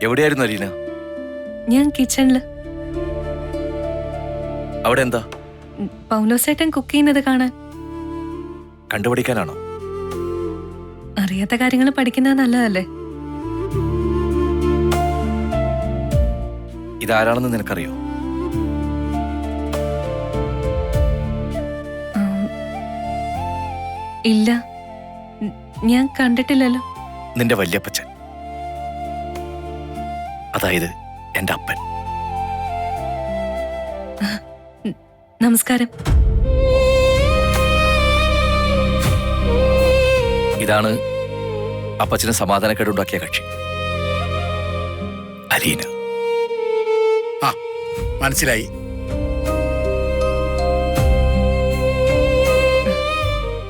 എവിടെയായിരുന്നു അലീന? ഞാൻ കിച്ചണില്. അവിടെ എന്താ? പൗലോസേട്ടൻ കുക്ക് ചെയ്യുന്നത് കാണാൻ. കണ്ടുപിടിക്കാനാണോ? അറിയാത്ത കാര്യങ്ങൾ പഠിക്കുന്നത് നല്ലതല്ലേ? ഇതാരാണെന്ന് നിനക്കറിയോ? ഇല്ല, ഞാൻ കണ്ടിട്ടില്ലല്ലോ. നിന്റെ വല്യപ്പച്ചൻ, അതായത് എന്റെ അപ്പൻ. നമസ്കാരം. ഇതാണ് അപ്പച്ചന് സമാധാനക്കേടുണ്ടാക്കിയ കക്ഷി, അലീന. മനസ്സിലായി.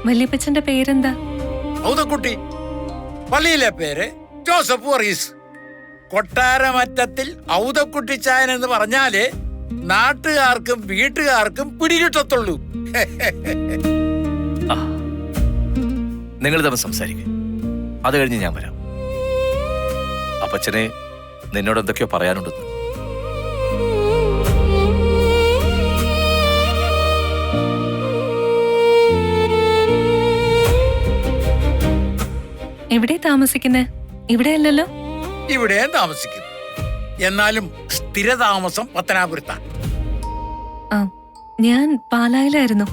വല്യപ്പച്ചന്റെ പേരെന്താ? ഔതക്കുട്ടി. പള്ളിയിലെ പേര് ജോസഫ് വർഗീസ്. കൊട്ടാരമറ്റത്തിൽ ഔതക്കുട്ടിച്ചായൻ എന്ന് പറഞ്ഞാല് നാട്ടുകാർക്കും വീട്ടുകാർക്കും പിടികിട്ടത്തുള്ളൂ. നിങ്ങൾ തമ്മിൽ സംസാരിക്കും, അത് കഴിഞ്ഞ് ഞാൻ വരാം. അപ്പച്ചനെ നിന്നോട് എന്തൊക്കെയോ പറയാനുണ്ടെന്ന്. എവിടെ താമസിക്കുന്നേ? ഇവിടെ അല്ലല്ലോ. ഇവിടെ താമസിക്കും, എന്നാലും സ്ഥിരതാമസം പത്തനാപുരത്താണ്. ആ, ഞാൻ പാലായിലായിരുന്നു.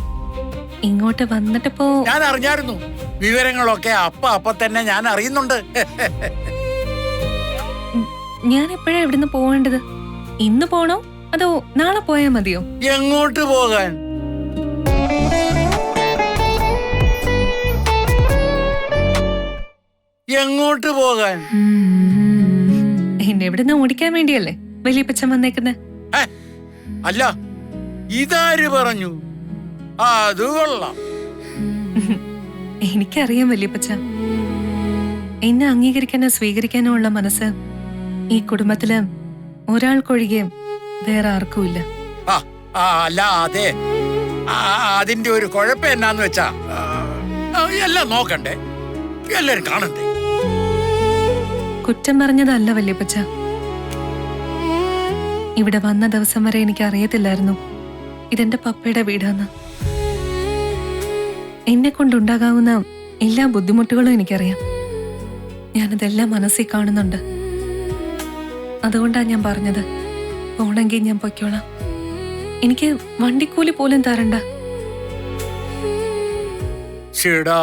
ഇങ്ങോട്ട് വന്നിട്ടിപ്പോ ഞാൻ അറിഞ്ഞായിരുന്നു. വിവരങ്ങളൊക്കെ അപ്പ തന്നെ ഞാൻ അറിയുന്നുണ്ട്. ഞാൻ എപ്പോഴാ ഇവിടുന്ന് പോവേണ്ടത്? ഇന്ന് പോണോ അതോ നാളെ പോയാ മതിയോ? എങ്ങോട്ട് പോകാൻ? എങ്ങോട്ട് പോകാൻ? എന്നെ ഇവിടുന്ന് ഓടിക്കാൻ വേണ്ടിയല്ലേ വലിയപ്പച്ചൻ വന്നേക്കുന്നെ? അല്ല, ഇതാര് പറഞ്ഞു? അത് കൊള്ളാം. എനിക്കറിയാം വലിയപ്പച്ച, എന്നെ അംഗീകരിക്കാനോ സ്വീകരിക്കാനോ ഉള്ള മനസ്സ് ഈ കുടുംബത്തില് ഒരാൾക്കൊഴികെ വേറെ ആർക്കുമില്ല. അല്ല, അതെ, അതിന്റെ ഒരു കുഴപ്പം എന്നാന്ന് വെച്ചാ എല്ലാം നോക്കണ്ടേ, എല്ലാരും കാണണ്ടേ. കുറ്റം പറഞ്ഞതല്ല വല്യപ്പച്ച. ഇവിടെ വന്ന ദിവസം വരെ എനിക്ക് അറിയത്തില്ലായിരുന്നു ഇതെന്റെ പപ്പയുടെ വീടാന്ന്. എന്നെ കൊണ്ടുണ്ടാകാവുന്ന എല്ലാ ബുദ്ധിമുട്ടുകളും എനിക്കറിയാം. ഞാനതെല്ലാം മനസ്സിൽ കാണുന്നുണ്ട്. അതുകൊണ്ടാ ഞാൻ പറഞ്ഞത്, പോണെങ്കിൽ ഞാൻ പൊയ്ക്കോളാം. എനിക്ക് വണ്ടിക്കൂലി പോലും തരണ്ട. ശരിടാ,